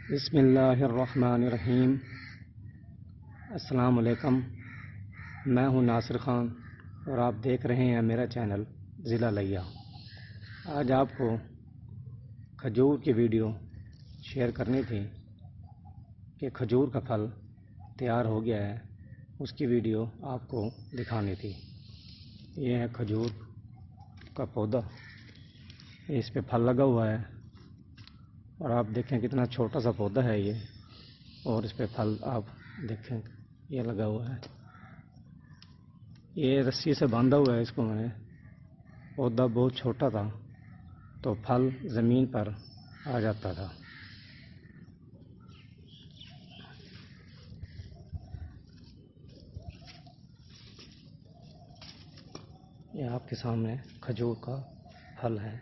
बिस्मिल्लाहिर्रहमानिर्रहीम। अस्सलाम वालेकुम। मैं हूं नासिर ख़ान और आप देख रहे हैं मेरा चैनल ज़िला लिया। आज आपको खजूर की वीडियो शेयर करनी थी कि खजूर का फल तैयार हो गया है, उसकी वीडियो आपको दिखानी थी। ये है खजूर का पौधा, इस पे फल लगा हुआ है और आप देखें कितना छोटा सा पौधा है ये, और इस पे फल आप देखें ये लगा हुआ है। ये रस्सी से बांधा हुआ है इसको मैंने। पौधा बहुत छोटा था तो फल ज़मीन पर आ जाता था। ये आपके सामने खजूर का फल है।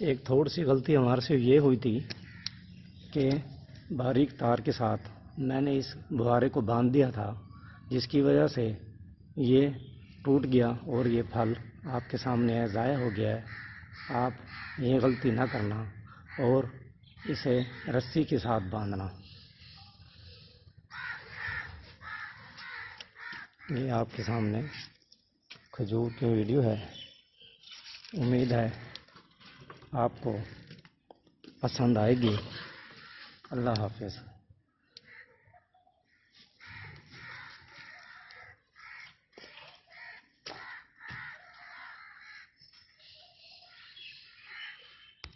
एक थोड़ी सी गलती हमारे से ये हुई थी कि बारीक तार के साथ मैंने इस बुहारे को बांध दिया था, जिसकी वजह से ये टूट गया और ये फल आपके सामने है, ज़ाया हो गया है। आप ये गलती ना करना और इसे रस्सी के साथ बांधना। ये आपके सामने खजूर की वीडियो है। उम्मीद है आपको पसंद आएगी। अल्लाह हाफ़िज़।